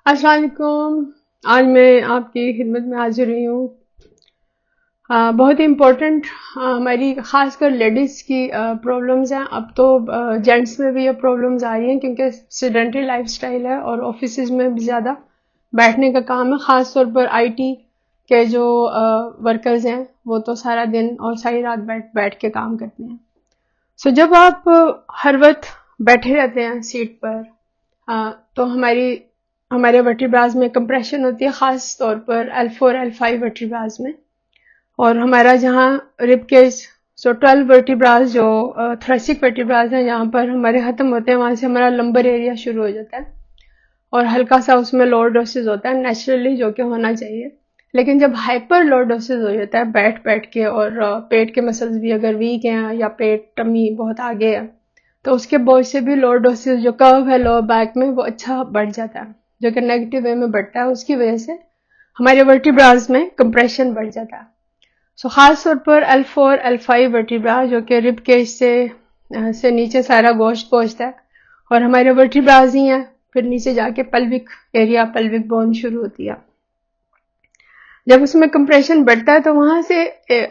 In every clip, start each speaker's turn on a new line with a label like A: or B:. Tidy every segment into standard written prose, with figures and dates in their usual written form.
A: अस्सलाम वालेकुम। आज मैं आपकी खिदमत में हाजिर हुई हूँ। बहुत ही इम्पोर्टेंट हमारी खासकर लेडीज़ की प्रॉब्लम्स हैं। अब तो जेंट्स में भी ये प्रॉब्लम्स आ रही हैं क्योंकि सेडेंटरी लाइफस्टाइल है और ऑफिसेज में भी ज़्यादा बैठने का काम है। ख़ास तौर पर आईटी के जो वर्कर्स हैं वो तो सारा दिन और सारी रात बैठ बैठ के काम करते हैं। सो जब आप हर वक्त बैठे रहते हैं सीट पर, तो हमारे वर्टिब्राज में कंप्रेशन होती है, खास तौर पर L4 L5 वर्टिब्राज में। और हमारा जहाँ रिब केज, सो 12 वर्टिब्राज जो थोरेसिक वर्टिब्राज है, यहाँ पर हमारे खत्म होते हैं, वहां से हमारा लंबर एरिया शुरू हो जाता है और हल्का सा उसमें लॉर्डोसिस होता है नेचुरली, जो कि होना चाहिए। लेकिन जब हाइपर लॉर्डोसिस हो जाता है बैठ बैठ के, और पेट के मसल्स भी अगर वीक हैं या पेट टमी बहुत आगे है, तो उसके बोझ से भी लॉर्डोसिस जो कर्व है लोअर बैक में वो अच्छा बढ़ जाता है, जो कि नेगेटिव वे में बढ़ता है। उसकी वजह से हमारे वर्टिब्राज में कंप्रेशन बढ़ जाता है। सो खास तौर पर L4 L5 वर्टिब्रा, जो कि रिब केज से नीचे सारा गोश्त पहुंचता है और हमारे वर्टिब्राज ही हैं, फिर नीचे जाके पल्विक एरिया, पल्विक बोन शुरू होती है। जब उसमें कंप्रेशन बढ़ता है तो वहां से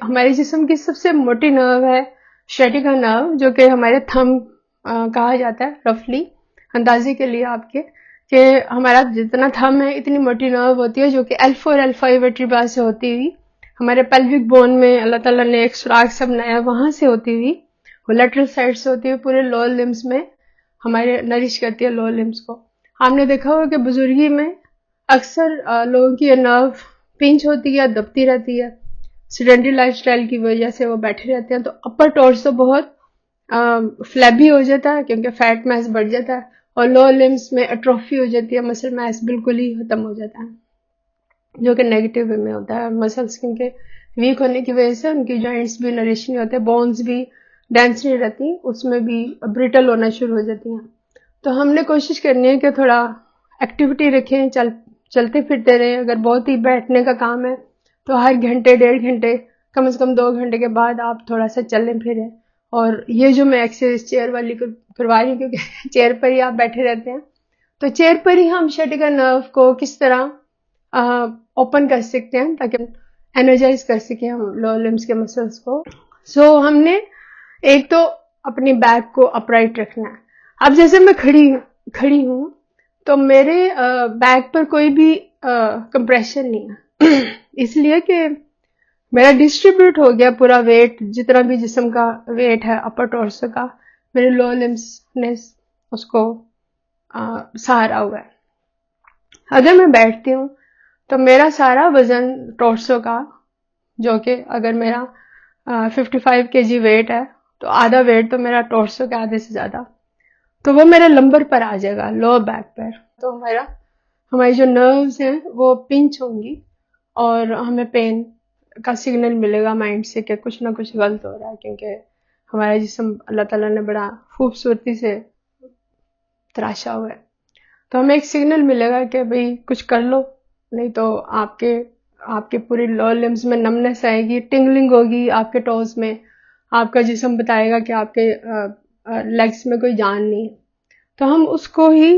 A: हमारे जिस्म की सबसे मोटी नर्व है शेटिका नर्व, जो कि हमारे थंब कहा जाता है रफली, अंदाजे के लिए आपके, कि हमारा जितना थंब है इतनी मोटी नर्व होती है, जो कि L4 L5 वर्टिब्रा से होती हुई हमारे पेल्विक बोन में अल्लाह ताला ने एक सुराख सा बनाया, वहां से होती हुई वो लेटरल साइड से होती हुई पूरे लोअर लिम्स में हमारे नरिश करती है लोअर लिम्स को। आपने देखा होगा कि बुजुर्गी में अक्सर लोगों की ये नर्व पिंच होती है, दबती रहती है, सेडेंटरी लाइफस्टाइल की वजह से वो बैठे रहते हैं, तो अपर टॉर्सो बहुत फ्लैबी हो जाता है क्योंकि फैट मैस बढ़ जाता है, और लोअर लिम्स में एट्रोफी हो जाती है, मसल मैस बिल्कुल ही खत्म हो जाता है, जो कि नेगेटिव वे में होता है। मसल्स क्योंकि वीक होने की वजह से उनकी जॉइंट्स भी नरिश नहीं होते, बोन्स भी डेंस नहीं रहती, उसमें भी ब्रिटल होना शुरू हो जाती हैं। तो हमने कोशिश करनी है कि थोड़ा एक्टिविटी रखें, चलते फिरते रहें। अगर बहुत ही बैठने का काम है तो हर घंटे 1.5 घंटे, कम से कम 2 घंटे के बाद आप थोड़ा सा चलें फिरें। और ये जो मैं एक्सरसाइज चेयर वाली करवा रही हूँ, क्योंकि चेयर पर ही आप बैठे रहते हैं, तो चेयर पर ही हम शेटिका नर्व को किस तरह ओपन कर सकते हैं ताकि एनर्जाइज कर सकें हम लोअर लिम्स के मसल्स को। सो हमने एक तो अपनी बैक को अपराइट रखना है। अब जैसे मैं खड़ी हूं, तो मेरे बैक पर कोई भी कंप्रेशन नहीं है इसलिए कि मेरा डिस्ट्रीब्यूट हो गया पूरा वेट, जितना भी जिस्म का वेट है अपर टॉर्सो का, मेरे लोअर लिम्स ने उसको सहारा हुआ है। अगर मैं बैठती हूँ तो मेरा सारा वजन टॉर्सो का, जो कि अगर मेरा 55 kg वेट है, तो आधा वेट तो मेरा टॉर्सो के आधे से ज्यादा, तो वो मेरे लंबर पर आ जाएगा, लोअर बैक पर। तो हमारी जो नर्व्स हैं वो पिंच होंगी और हमें पेन का सिग्नल मिलेगा माइंड से कि कुछ ना कुछ गलत हो रहा है, क्योंकि हमारा जिस्म अल्लाह ताला ने बड़ा खूबसूरती से तराशा हुआ है। तो हमें एक सिग्नल मिलेगा कि भाई कुछ कर लो, नहीं तो आपके आपके पूरी लोअर लिम्स में नमनेस आएगी, टिंगलिंग होगी आपके टोज में, आपका जिस्म बताएगा कि आपके लेग्स में कोई जान नहीं है। तो हम उसको ही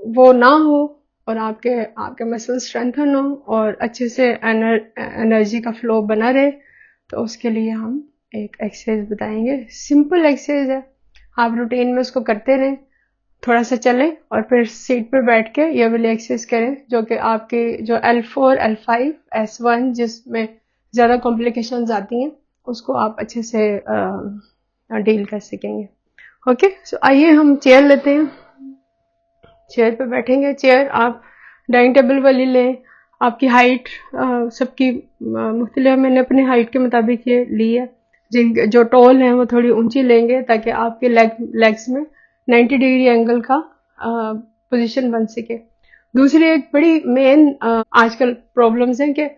A: वो ना हो और आपके आपके मसल स्ट्रेंथन हो और अच्छे से एनर्जी का फ्लो बना रहे, तो उसके लिए हम एक एक्सरसाइज बताएंगे। सिंपल एक्सरसाइज है, आप रूटीन में उसको करते रहें, थोड़ा सा चलें और फिर सीट पर बैठ के ये वाली एक्सरसाइज करें, जो कि आपकी जो L4 L5 S1 जिसमें ज़्यादा कॉम्प्लिकेशंस आती हैं, उसको आप अच्छे से डील कर सकेंगे। ओके, सो आइए हम चेयर लेते हैं, चेयर पे बैठेंगे। चेयर आप डाइनिंग टेबल वाली लें, आपकी हाइट सबकी मुख्तलिफ, मैंने अपनी हाइट के मुताबिक ये ली है। जो टॉल हैं वो थोड़ी ऊंची लेंगे ताकि आपके लेग्स में 90 डिग्री एंगल का पोजीशन बन सके। दूसरी एक बड़ी मेन आजकल प्रॉब्लम्स हैं कि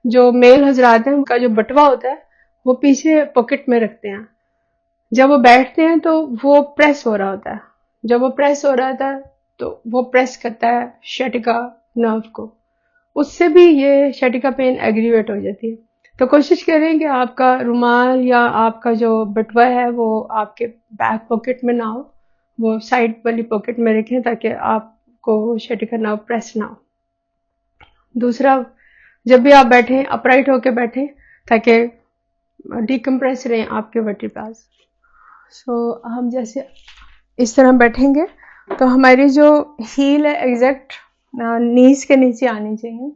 A: जो मेल हजरात हैं उनका जो बटवा होता है वो पीछे पॉकेट में रखते हैं। जब वो बैठते हैं तो वो प्रेस हो रहा होता है, जब वो प्रेस हो रहा था तो वो प्रेस करता है शेटिका नर्व को, उससे भी ये शेटिका पेन एग्रीवेट हो जाती है। तो कोशिश करें कि आपका रुमाल या आपका जो बटवा है वो आपके बैक पॉकेट में ना हो, वो साइड वाली पॉकेट में रखें ताकि आपको आपको sciatica nerve प्रेस ना हो। दूसरा, जब भी आप बैठें अपराइट होके बैठें ताकि डिकम्प्रेस रहें आपके वर्टिब्रास। सो हम जैसे इस तरह बैठेंगे तो हमारी जो हील है एग्जैक्ट नीज के नीचे आनी चाहिए,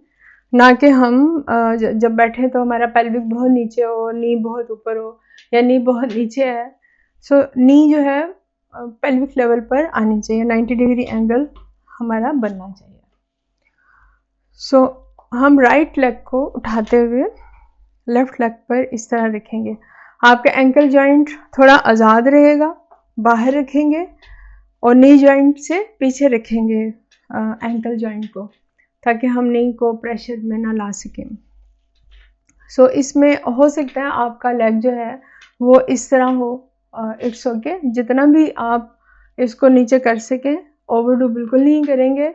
A: ना कि हम जब बैठे तो हमारा पेल्विक बहुत नीचे हो, नी बहुत ऊपर हो या नी बहुत नीचे है। सो नी जो है पेल्विक लेवल पर आनी चाहिए, 90 डिग्री एंगल हमारा बनना चाहिए। सो हम राइट लेग को उठाते हुए लेफ्ट लेग पर इस तरह रखेंगे। आपका एंकल जॉइंट थोड़ा आज़ाद रहेगा, बाहर रखेंगे और नी जॉइंट से पीछे रखेंगे एंकल जॉइंट को, ताकि हम नी को प्रेशर में ना ला सकें। सो इसमें हो सकता है आपका लेग जो है वो इस तरह हो, इट्स ओके, जितना भी आप इसको नीचे कर सकें, ओवरडू बिल्कुल नहीं करेंगे।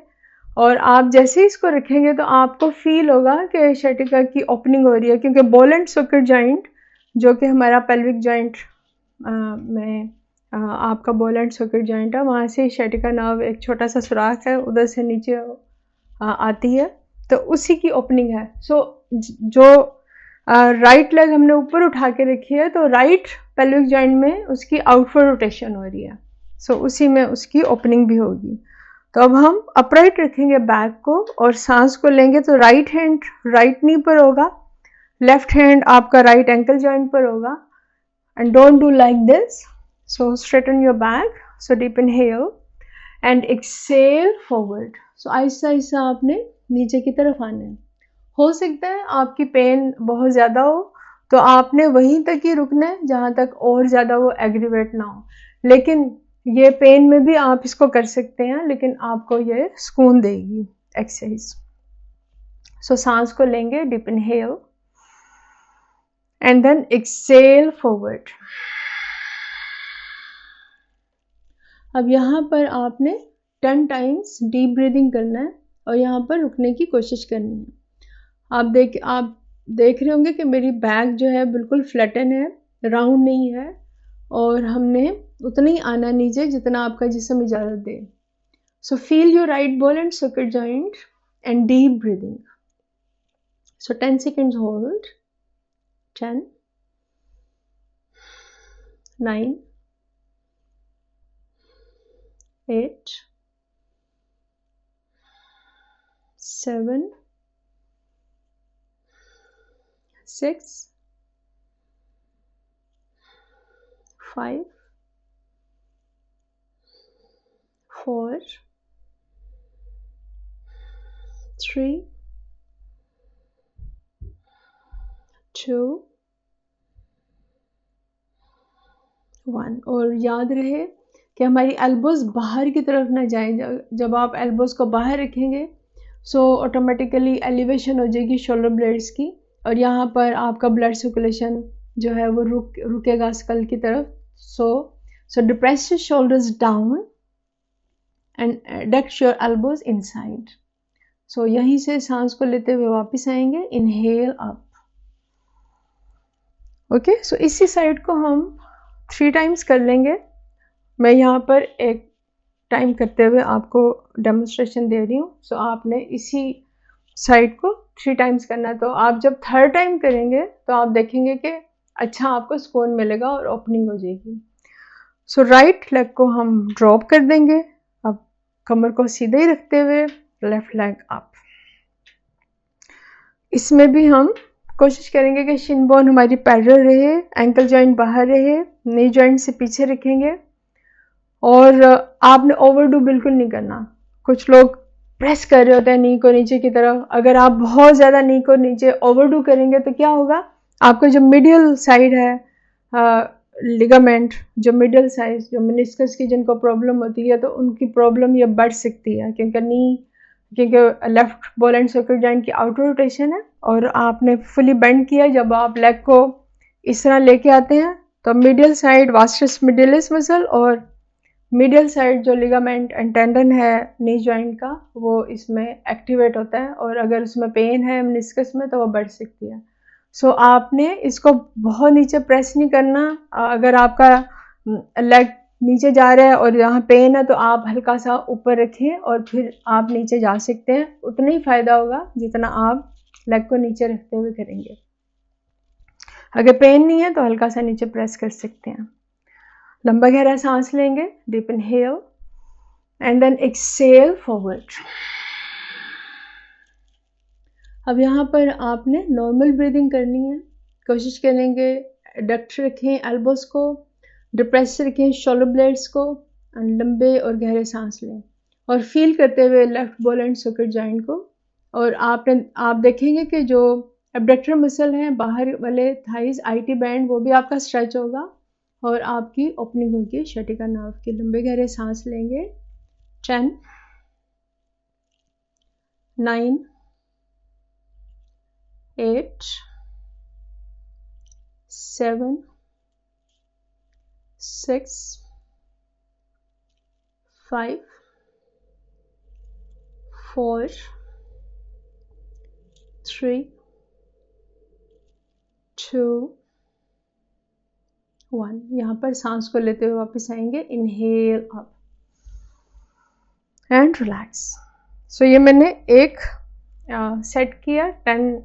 A: और आप जैसे ही इसको रखेंगे तो आपको फील होगा कि sciatica की ओपनिंग हो रही है, क्योंकि बॉल एंड सॉकेट जॉइंट जो कि हमारा पेल्विक जॉइंट में आपका बॉल एंड सॉकेट जॉइंट है, वहाँ से sciatica नर्व एक छोटा सा सुराख है, उधर से नीचे आती है, तो उसी की ओपनिंग है। सो जो राइट लेग हमने ऊपर उठा के रखी है तो राइट पेल्विक जॉइंट में उसकी आउटवर्ड रोटेशन हो रही है, सो उसी में उसकी ओपनिंग भी होगी। तो अब हम अपराइट रखेंगे बैक को और सांस को लेंगे तो राइट हैंड राइट नी पर होगा, लेफ्ट हैंड आपका राइट एंकल जॉइंट पर होगा। And don't do like this, so straighten your back, so deep inhale and exhale forward. So आहिस्ता आहिस्ता आपने नीचे की तरफ आना है। हो सकता है आपकी पेन बहुत ज़्यादा हो तो आपने वहीं तक ही रुकना है जहाँ तक और ज़्यादा वो एग्रीवेट ना हो, लेकिन ये पेन में भी आप इसको कर सकते हैं, लेकिन आपको ये सुकून देगी एक्सरसाइज। सो सांस को लेंगे, deep inhale and then exhale forward. अब यहाँ पर आपने 10 टाइम्स डीप ब्रीदिंग करना है और यहाँ पर रुकने की कोशिश करनी है। आप देख रहे होंगे कि मेरी बैक जो है बिल्कुल फ्लैटन है, राउंड नहीं है, और हमने उतना ही आना नीचे जितना आपका जिस्म इजाज़त दे। So feel your right ball and socket joint and deep breathing. So 10 seconds hold, 10, 9, 8, 7, 6, 5, 4, 3, 2, 1। और याद रहे कि हमारी एल्बोज बाहर की तरफ ना जाएं। जब आप एल्बोज को बाहर रखेंगे सो ऑटोमेटिकली एलिवेशन हो जाएगी शोल्डर ब्लेड्स की, और यहाँ पर आपका ब्लड सर्कुलेशन जो है वो रुकेगा स्कल की तरफ। So depress your shoulders down and tuck your elbows inside. So यहीं से सांस को लेते हुए वापस आएंगे, इनहेल अप। ओके, सो इसी साइड को हम 3 टाइम्स कर लेंगे। मैं यहाँ पर एक टाइम करते हुए आपको डेमोन्स्ट्रेशन दे रही हूँ। सो आपने इसी साइड को 3 टाइम्स करना है। तो आप जब 3rd टाइम करेंगे तो आप देखेंगे कि अच्छा आपको सुकून मिलेगा और ओपनिंग हो जाएगी। सो राइट लेग को हम ड्रॉप कर देंगे, अब कमर को सीधे ही रखते हुए लेफ्ट लेग अप। इसमें भी हम कोशिश करेंगे कि शिन बोन हमारी पैरेलल रहे, एंकल जॉइंट बाहर रहे, नी जॉइंट से पीछे रखेंगे, और आपने ओवरडू बिल्कुल नहीं करना। कुछ लोग प्रेस कर रहे होते हैं नी को नीचे की तरफ। अगर आप बहुत ज़्यादा नी को नीचे ओवरडू करेंगे तो क्या होगा, आपका जो मिडियल साइड है लिगामेंट, जो मिडियल साइड, जो मेनिस्कस की जिनको प्रॉब्लम होती है तो उनकी प्रॉब्लम ये बढ़ सकती है, क्योंकि left ball and socket joint की आउटर रोटेशन है और आपने फुली बेंड किया। जब आप लेग को इस तरह लेके आते हैं तो मिडियल साइड वास्टस मिडियलिस मसल और मिडियल साइड जो लिगामेंट एंड टेंडन है नी जॉइंट का वो इसमें एक्टिवेट होता है, और अगर उसमें पेन है मेनिस्कस में तो वो बढ़ सकती है। सो आपने इसको बहुत नीचे प्रेस नहीं करना। अगर आपका लेग नीचे जा रहा है और यहाँ पेन है तो आप हल्का सा ऊपर रखें और फिर आप नीचे जा सकते हैं। उतना ही फ़ायदा होगा जितना आप लेग को नीचे रखते हुए करेंगे। अगर पेन नहीं है तो हल्का सा नीचे प्रेस कर सकते हैं। लंबा गहरा सांस लेंगे, deep inhale and then exhale forward. अब यहाँ पर आपने नॉर्मल ब्रीदिंग करनी है। कोशिश करेंगे डक्ट रखें एल्बोस को, डिप्रेस रखें शोल्डर ब्लेड्स को, लंबे और गहरे सांस लें और फील करते हुए left ball and socket joint को। और आप देखेंगे कि जो एब्डक्टर मसल है बाहर वाले थाइज आईटी बैंड वो भी आपका स्ट्रेच होगा और आपकी ओपनिंग होगी शटिका नर्व की। लंबे गहरे सांस लेंगे। 10 9 8 7 6 5 4 3 2 1। यहाँ पर सांस को लेते हुए वापस आएंगे। Inhale up and relax. So ये मैंने एक सेट किया, 10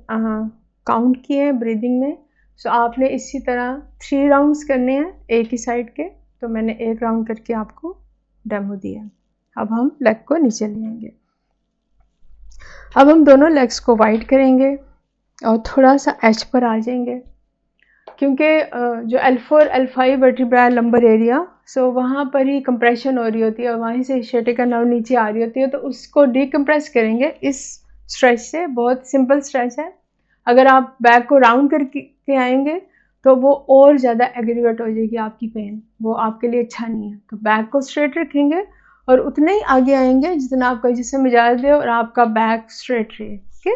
A: काउंट किए हैं ब्रीदिंग में। सो आपने इसी तरह 3 राउंड्स करने हैं एक ही साइड के। तो मैंने एक राउंड करके आपको डेमो दिया। अब हम लेग को नीचे लेंगे। अब हम दोनों लेग्स को वाइड करेंगे और थोड़ा सा एच पर आ जाएंगे, क्योंकि जो L4 L5 vertebra lumbar area, सो वहाँ पर ही कंप्रेशन हो रही होती है और वहीं से शटिका नर्व नीचे आ रही होती है। तो उसको डीकम्प्रेस करेंगे इस स्ट्रेच से। बहुत सिंपल स्ट्रेच है। अगर आप बैक को राउंड करके आएंगे तो वो और ज़्यादा एग्रीवेट हो जाएगी आपकी पेन, वो आपके लिए अच्छा नहीं है। तो बैक को स्ट्रेट रखेंगे और उतने ही आगे आएंगे जितना आपका जिस्म इजाज़त दे और आपका बैक स्ट्रेट रहे। Okay,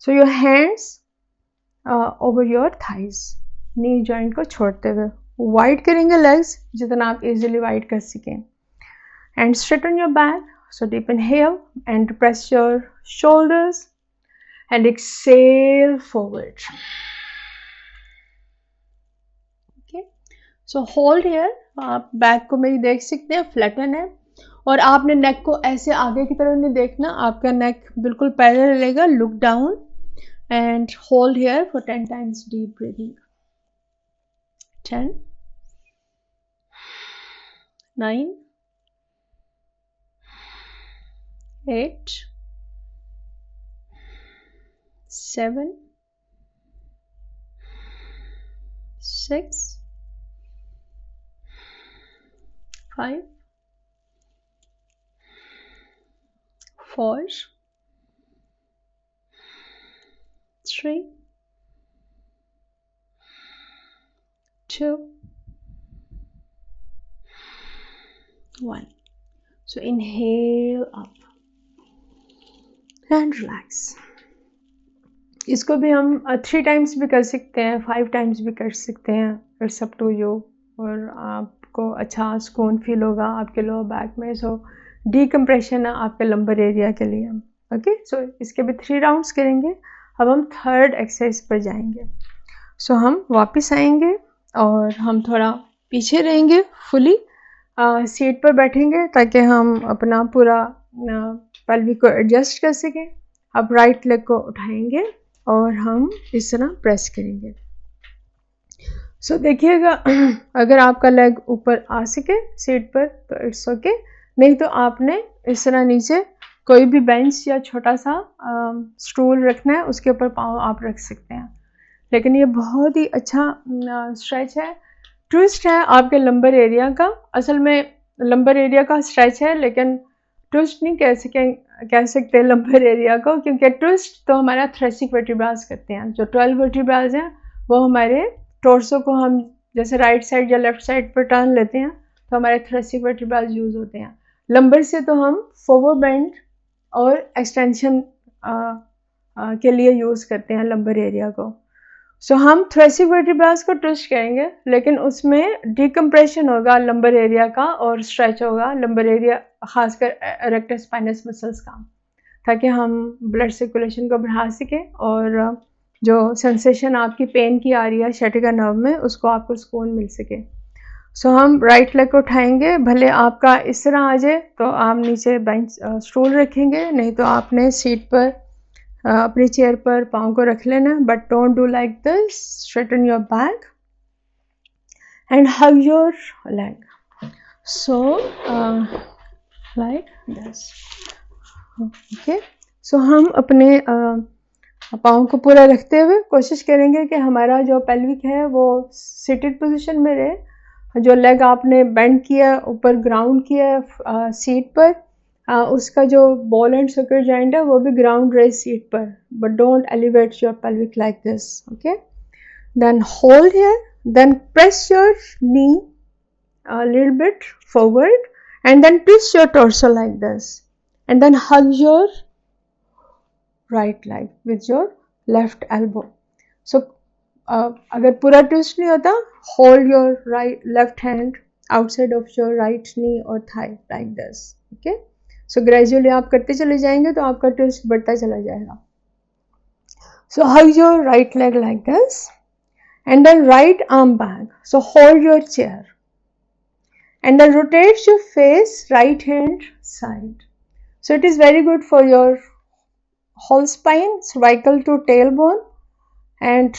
A: so your hands over your thighs, knee joint को छोड़ते हुए वाइड करेंगे लेग्स जितना आप इजीली वाइड कर सकें। And straighten your back. So deep inhale and press your shoulders and exhale forward. Okay, so hold here. आप back को मेरी देख सकते हैं, फ्लैटन है और आपने नेक को ऐसे आगे की तरफ नहीं देखना, आपका नेक बिल्कुल पैरेलल रहेगा। Look down and hold here for 10 times deep breathing. 10 9 8 7 6 5 4 3 2 1. So inhale up and relax. इसको भी हम 3 टाइम्स भी कर सकते हैं, 5 टाइम्स भी कर सकते हैं। It's up to you. और आपको अच्छा सुकून फील होगा आपके लोअर बैक में। सो डीकम्प्रेशन है आपके लंबर एरिया के लिए। ओके, सो इसके भी 3 राउंड्स करेंगे। अब हम थर्ड एक्सरसाइज पर जाएंगे। सो हम वापस आएंगे और हम थोड़ा पीछे रहेंगे, फुली सीट पर बैठेंगे ताकि हम अपना पूरा पेल्विक को एडजस्ट कर सकें। अब राइट लेग को उठाएंगे और हम इस तरह प्रेस करेंगे। सो देखिएगा, अगर आपका लेग ऊपर आ सके सीट पर तो इट्स ओके, नहीं तो आपने इस तरह नीचे कोई भी बेंच या छोटा सा स्टूल रखना है, उसके ऊपर पाँव आप रख सकते हैं। लेकिन ये बहुत ही अच्छा स्ट्रेच है, ट्विस्ट है आपके लंबर एरिया का। असल में लंबर एरिया का स्ट्रेच है, लेकिन ट्विस्ट नहीं कह सकते लंबर एरिया को, क्योंकि ट्विस्ट तो हमारा थ्रेसिक वर्टिब्रास करते हैं। जो 12 वर्टिब्रास हैं वो हमारे टोर्सो को हम जैसे राइट साइड या लेफ्ट साइड पर टर्न लेते हैं तो हमारे थ्रेसिक वर्टिब्रास यूज़ होते हैं। लंबर से तो हम फॉरवर्ड बेंड और एक्सटेंशन के लिए यूज़ करते हैं लंबर एरिया को। सो हम थ्रेसिक वर्टिब्रास को ट्विस्ट करेंगे, लेकिन उसमें डिकम्प्रेशन होगा लंबर एरिया का और स्ट्रेच होगा लंबर एरिया, खासकर एरेक्टस स्पाइनस मसल्स का, ताकि हम ब्लड सर्कुलेशन को बढ़ा सकें और जो सेंसेशन आपकी पेन की आ रही है शटिका नर्व में उसको आपको सुकून मिल सके। सो हम राइट लेग को उठाएंगे, भले आपका इस तरह आ जाए तो आप नीचे बेंच स्टूल रखेंगे, नहीं तो आपने सीट पर अपनी चेयर पर पाँव को रख लेना, but don't do like this. Straighten your back and hug your leg. So like this. Okay, so हम अपने पाँव को पूरा रखते हुए कोशिश करेंगे कि हमारा जो पेल्विक है वो सिटेड पोजीशन में रहे. जो लेग आपने बेंड किया, ऊपर ग्राउंड किया सीट पर, उसका जो बॉल एंड सॉकेट जॉइंट है वो भी ग्राउंड रहे सीट पर, but don't elevate your pelvic like this. Okay, then hold here, then press your knee a little bit forward and then twist your torso like this and then hug your right leg with your left elbow. So अगर पूरा twist नहीं होता, hold your left hand outside of your right knee or thigh like this. Okay, so gradually आप करते चले जाएंगे तो आपका ट्विस्ट बढ़ता चला जाएगा. So hug your right leg like this and then right arm back. So hold your chair and then rotate your face right hand side. So it is very good for your whole spine, cervical to tailbone, and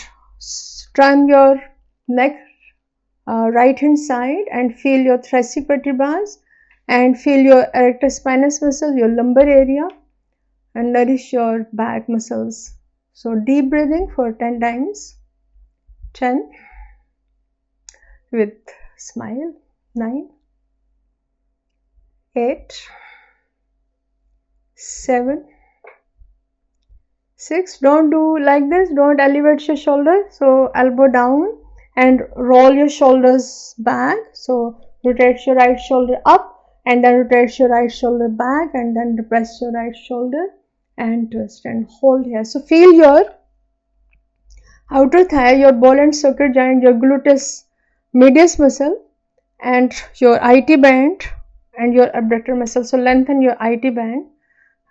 A: turn your neck right hand side and feel your thoracic vertebrae and feel your erector spinatus muscle, your lumbar area, and nourish your back muscles. So deep breathing for 10 times. 10 with smile. 9 8 7 6. Don't do like this, don't elevate your shoulder, so elbow down and roll your shoulders back. So rotate your right shoulder up and then rotate your right shoulder back and then depress your right shoulder and twist and hold here. So feel your outer thigh, your ball and socket joint, your gluteus medius muscle and your IT band and your abductor muscle. So lengthen your IT band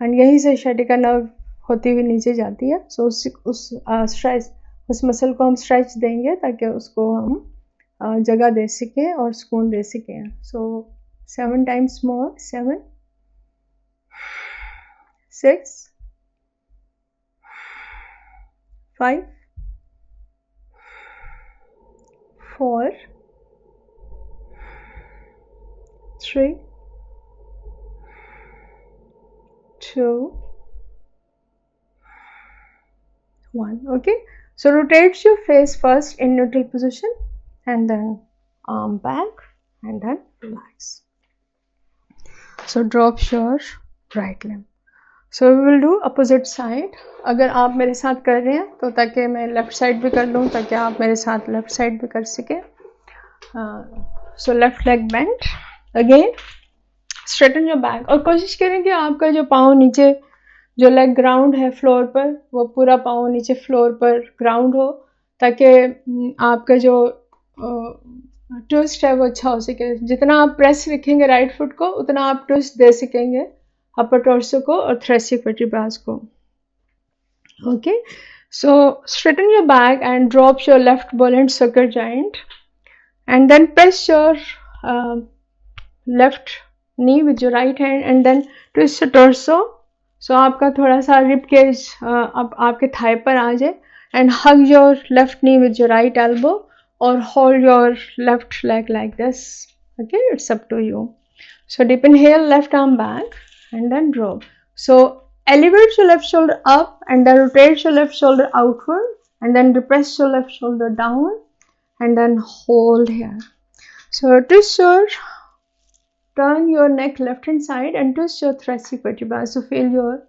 A: and यहीं से sciatica nerve होती हुई नीचे जाती है. So stretch, उस muscle को हम स्ट्रेच देंगे ताकि उसको हम जगह दे सकें और सुकून दे सकें. So 7 times more. 7 6 5 4 3 2 1. Okay, so rotate your face first in neutral position and then arm back and then relax. So drop your right limb. So we will do opposite side. अगर आप मेरे साथ कर रहे हैं तो ताकि मैं लेफ्ट साइड भी कर लूँ, ताकि आप मेरे साथ लेफ्ट साइड भी कर सकें. So left leg bent. Again straighten your back और कोशिश करें कि आपका जो पाँव नीचे, जो लेग ग्राउंड है फ्लोर पर, वो पूरा पाँव नीचे फ्लोर पर ग्राउंड हो, ताकि आपका जो ट्विस्ट है वो अच्छा हो सके. जितना आप प्रेस रखेंगे राइट फुट को, उतना आप ट्विस्ट दे सकेंगे अपर टॉर्सो को और thoracic vertebrae को. Okay, so straighten your back and drop your left ball and socket joint and then press your left knee with your right hand and then twist your torso. So आपका थोड़ा सा rib cage अब आपके Thai पर आ जाए and hug your left knee with your right elbow or hold your left leg like this. Okay, it's up to you. So deep inhale, left arm back and then drop. So elevate your left shoulder up and then rotate your left shoulder outward and then depress your left shoulder down and then hold here. So twist your, turn your neck left hand side and twist your thoracic vertebrae. So feel your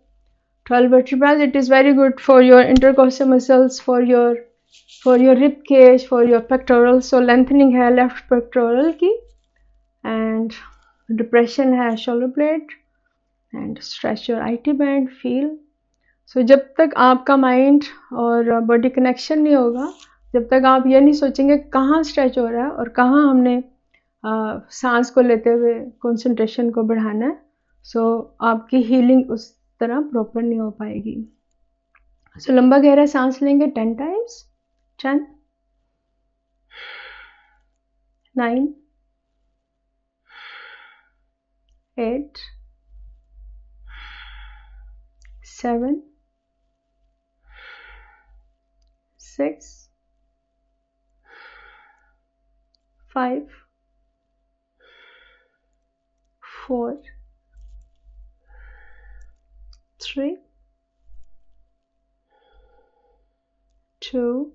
A: 12 vertebrae. It is very good for your intercostal muscles, for your rib cage, for your pectoral. So lengthening है left pectoral की and depression है shoulder blade and stretch your IT band. Feel. So जब तक आपका mind और body connection नहीं होगा, जब तक आप ये नहीं सोचेंगे कहाँ स्ट्रेच हो रहा है और कहाँ हमने सांस को लेते हुए कंसंट्रेशन को बढ़ाना है, सो आपकी हीलिंग उस तरह प्रॉपर नहीं हो पाएगी. सो लंबा गहरा सांस लेंगे 10 times. 10 9 8 7 6 5 4 3 2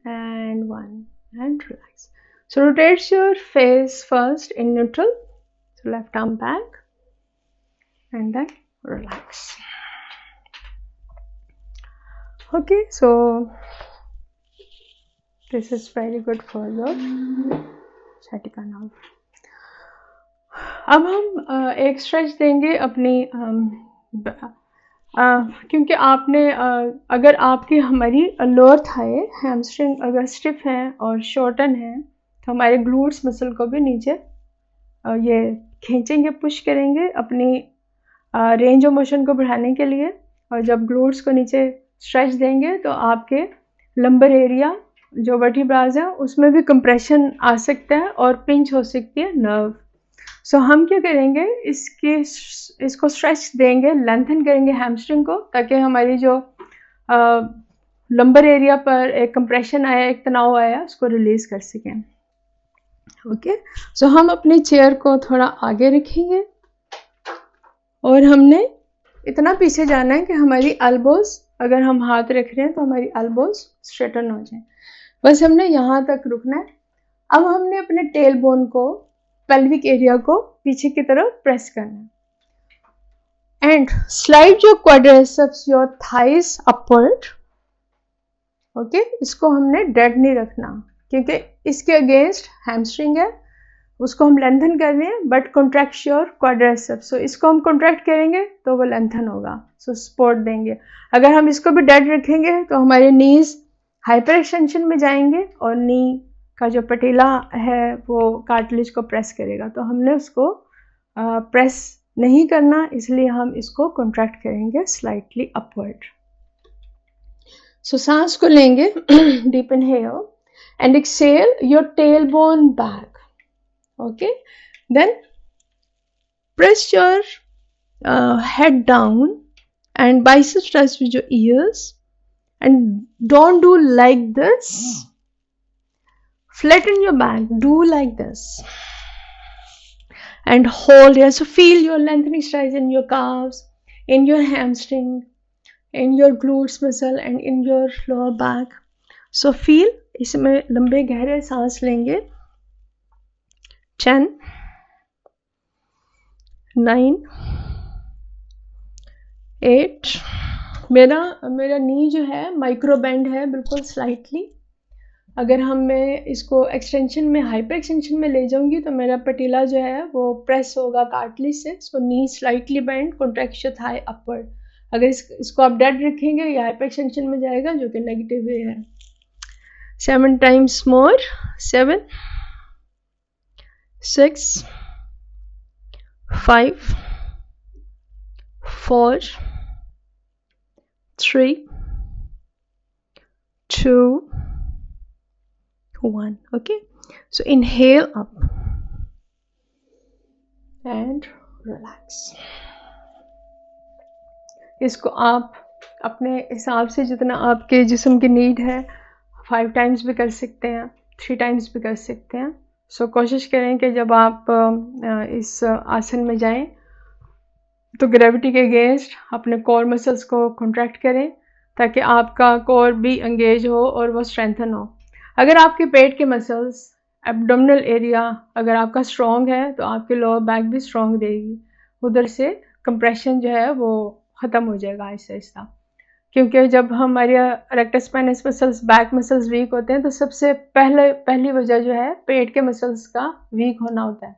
A: and 1 and relax. So rotate your face first in neutral, so left arm back and then relax. Okay, so this is very good for your sciatica nerve. अब हम एक स्ट्रेच देंगे अपनी क्योंकि आपने अगर आपकी हमारी लोअर थाई हैमस्ट्रिंग अगर स्टिफ है और शॉर्टन है तो हमारे ग्लूट्स मसल को भी नीचे ये खींचेंगे, पुश करेंगे अपनी रेंज ऑफ मोशन को बढ़ाने के लिए। और जब ग्लूट्स को नीचे स्ट्रेच देंगे तो आपके लंबर एरिया जो वर्टिब्रास है उसमें भी कंप्रेशन आ सकता है और पिंच हो सकती है नर्व। सो हम क्या करेंगे, इसको स्ट्रेच देंगे, लेंथन करेंगे हैमस्ट्रिंग को, ताकि हमारी जो लंबर एरिया पर एक कंप्रेशन आया, एक तनाव आया, उसको रिलीज कर सकें। ओके, सो हम अपनी चेयर को थोड़ा आगे रखेंगे और हमने इतना पीछे जाना है कि हमारी एल्बोज, अगर हम हाथ रख रहे हैं तो हमारी एल्बोज स्ट्रेटन हो जाए। बस हमने यहाँ तक रुकना है। अब हमने अपने टेल बोन को, पेल्विक एरिया को पीछे की तरफ प्रेस करना है and slide your quadriceps, your thighs upward. Okay, इसको हमने डेड नहीं रखना क्योंकि इसके अगेंस्ट हैमस्ट्रिंग है, उसको हम लेंथन कर रहे हैं, बट कॉन्ट्रैक्ट योर क्वाड्रिसेप्स। सो इसको हम कॉन्ट्रैक्ट करेंगे तो वो लेंथन होगा, सो सपोर्ट देंगे। अगर हम इसको भी डेड रखेंगे तो हमारे नीज हाइपर एक्सटेंशन में जाएंगे और नी का जो पटीला है वो कार्टिलेज को प्रेस करेगा। तो हमने उसको प्रेस नहीं करना, इसलिए हम इसको कॉन्ट्रैक्ट करेंगे स्लाइटली अपवर्ड। सो सांस को लेंगे, deep inhale and exhale your tail bone back. Okay, then press your head down and biceps touch with your ears and don't do like this. Flatten your back, do like this and hold here. So feel your lengthening stretch in your calves, in your hamstring, in your glutes muscle and in your lower back. So feel, इसमें लंबे गहरे सांस लेंगे। 10 9 8 मेरा नी जो है micro bend है, बिल्कुल स्लाइटली। अगर हम मैं इसको एक्सटेंशन में, हाइपर एक्सटेंशन में ले जाऊंगी तो मेरा पटीला जो है वो प्रेस होगा कार्टिलेज से। So knee slightly bend, contract your thigh upward. अगर इसको आप डेड रखेंगे या हाइपर एक्सटेंशन में जाएगा, जो कि नेगेटिव वे है। 7 times more, 7 6 5 4 3 2 1. Okay, so inhale up and relax. इसको आप अपने हिसाब से जितना आपके जिस्म की नीड है 5 times भी कर सकते हैं, 3 times भी कर सकते हैं। सो कोशिश करें कि जब आप इस आसन में जाएं तो ग्रेविटी के अगेंस्ट अपने कोर मसल्स को कॉन्ट्रैक्ट करें, ताकि आपका कोर भी एंगेज हो और वो स्ट्रेंथन हो। अगर आपके पेट के मसल्स, एब्डोमिनल एरिया अगर आपका स्ट्रॉन्ग है तो आपके लोअर बैक भी स्ट्रॉन्ग देगी, उधर से कंप्रेशन जो है वो ख़त्म हो जाएगा आहिस्ता आहिस्ता। क्योंकि जब हमारे rectus spinous muscles, back muscles weak होते हैं तो सबसे पहली वजह जो है पेट के मसल्स का वीक होना होता है।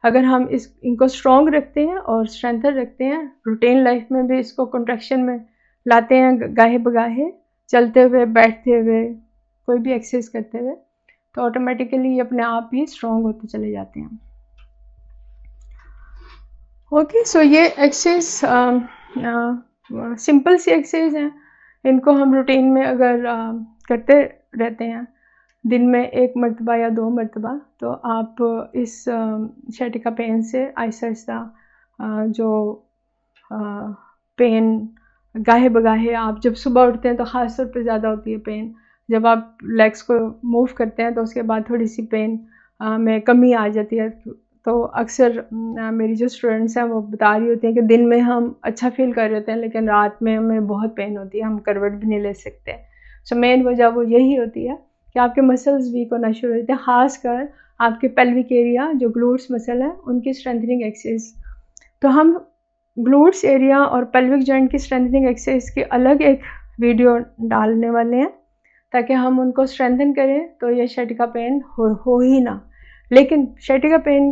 A: अगर हम इनको स्ट्रॉन्ग रखते हैं और स्ट्रेंथन रखते हैं, रूटीन लाइफ में भी इसको कॉन्ट्रैक्शन में लाते हैं, गाहे बगाहे चलते हुए, बैठते हुए, कोई भी एक्सरसाइज करते हुए, तो ऑटोमेटिकली ये अपने आप ही स्ट्रॉन्ग होते चले जाते हैं। ओके, सो ये एक्सरसाइज सिंपल सी एक्सरसाइज हैं, इनको हम रूटीन में अगर करते रहते हैं दिन में 1 मरतबा या 2 मरतबा, तो आप इस शैटिका पेन से आहिस्ता आहिस्ता जो पेन गाहे बगाहे, आप जब सुबह उठते हैं तो ख़ास तौर पे ज़्यादा होती है पेन, जब आप लेग्स को मूव करते हैं तो उसके बाद थोड़ी सी पेन में कमी आ जाती है। तो अक्सर मेरी जो स्टूडेंट्स हैं वो बता रही होती हैं कि दिन में हम अच्छा फील कर रहे होते हैं लेकिन रात में हमें बहुत पेन होती है, हम करवट भी नहीं ले सकते। सो मेन वजह वो यही होती है कि आपके मसल्स वीक होना शुरू होते हैं, ख़ासकर आपके पेल्विक एरिया जो ग्लूट्स मसल है उनकी स्ट्रेंथनिंग एक्सरसाइज। तो हम ग्लूट्स एरिया और पेल्विक जॉइंट की स्ट्रेंथनिंग एक्सरसाइज की अलग एक वीडियो डालने वाले हैं ताकि हम उनको स्ट्रेंथन करें तो ये शैटिका पेन हो ही ना। लेकिन शैटिका पेन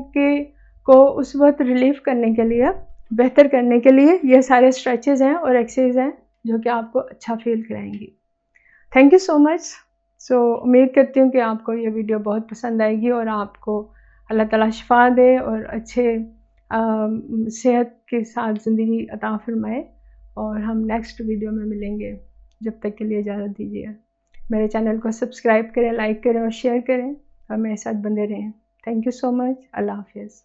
A: को उस वक्त रिलीफ करने के लिए, बेहतर करने के लिए ये सारे स्ट्रेचेज हैं और एक्सरसाइज हैं जो कि आपको अच्छा फील कराएंगी। Thank you so much. So उम्मीद करती हूँ कि आपको ये वीडियो बहुत पसंद आएगी और आपको अल्लाह ताला शिफा दे और अच्छे सेहत के साथ ज़िंदगी अता फरमाए। और हम नेक्स्ट वीडियो में मिलेंगे, जब तक के लिए इजाज़त दीजिए। मेरे चैनल को सब्सक्राइब करें, लाइक करें और शेयर करें और मेरे साथ बने रहें। Thank you so much. अल्लाह हाफिज़।